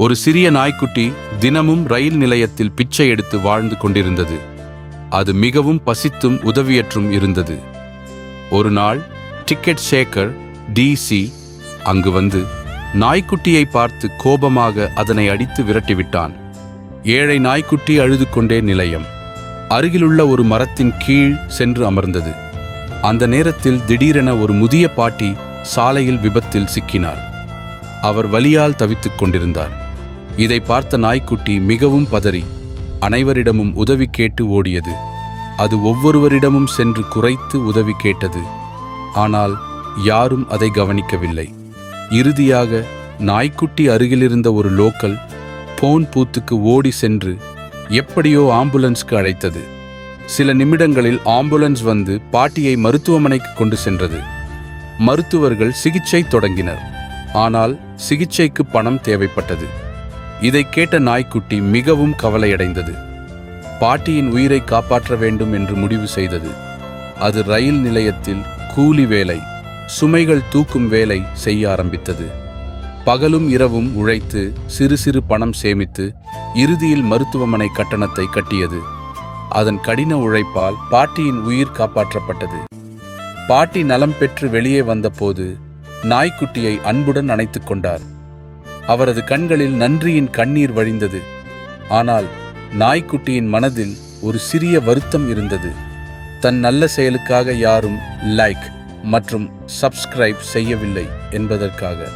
ஒரு சிறிய நாய்க்குட்டி தினமும் ரயில் நிலையத்தில் பிச்சை எடுத்து வாழ்ந்து கொண்டிருந்தது. அது மிகவும் பசித்தும் உதவியற்றும் இருந்தது. ஒரு நாள் டிக்கெட் ஷேக்கர் டிசி அங்கு வந்து நாய்க்குட்டியை பார்த்து கோபமாக அதனை அடித்து விரட்டிவிட்டான். ஏழை நாய்க்குட்டி அழுது கொண்டே நிலையம் அருகிலுள்ள ஒரு மரத்தின் கீழ் சென்று அமர்ந்தது. அந்த நேரத்தில் திடீரென ஒரு முதிய பாட்டி சாலையில் விபத்தில் சிக்கினார். அவர் வலியால் தவித்துக் கொண்டிருந்தார். இதை பார்த்த நாய்க்குட்டி மிகவும் பதறி அனைவரிடமும் உதவி கேட்டு ஓடியது. அது ஒவ்வொருவரிடமும் சென்று குறைத்து உதவி கேட்டது. ஆனால் யாரும் அதை கவனிக்கவில்லை. இறுதியாக நாய்க்குட்டி அருகிலிருந்த ஒரு லோக்கல் போன் பூத்துக்கு ஓடி சென்று எப்படியோ ஆம்புலன்ஸ்க்கு அழைத்தது. சில நிமிடங்களில் ஆம்புலன்ஸ் வந்து பாட்டியை மருத்துவமனைக்கு கொண்டு சென்றது. மருத்துவர்கள் சிகிச்சை தொடங்கினர். ஆனால் சிகிச்சைக்கு பணம் தேவைப்பட்டது. இதை கேட்ட நாய்க்குட்டி மிகவும் கவலையடைந்தது. பாட்டியின் உயிரை காப்பாற்ற வேண்டும் என்று முடிவு செய்தது. அது ரயில் நிலையத்தில் கூலி வேலை, சுமைகள் தூக்கும் வேலை செய்ய ஆரம்பித்தது. பகலும் இரவும் உழைத்து சிறு சிறு பணம் சேமித்து இறுதியில் மருத்துவமனை கட்டணத்தை கட்டியது. அதன் கடின உழைப்பால் பாட்டியின் உயிர் காப்பாற்றப்பட்டது. பாட்டி நலம் பெற்று வெளியே வந்தபோது நாய்க்குட்டியை அன்புடன் அணைத்துக் கொண்டார். அவரது கண்களில் நன்றியின் கண்ணீர் வழிந்தது. ஆனால் நாய்க்குட்டியின் மனதில் ஒரு சிறிய வருத்தம் இருந்தது. தன் நல்ல செயலுக்காக யாரும் லைக் மற்றும் சப்ஸ்கிரைப் செய்யவில்லை என்பதற்காக.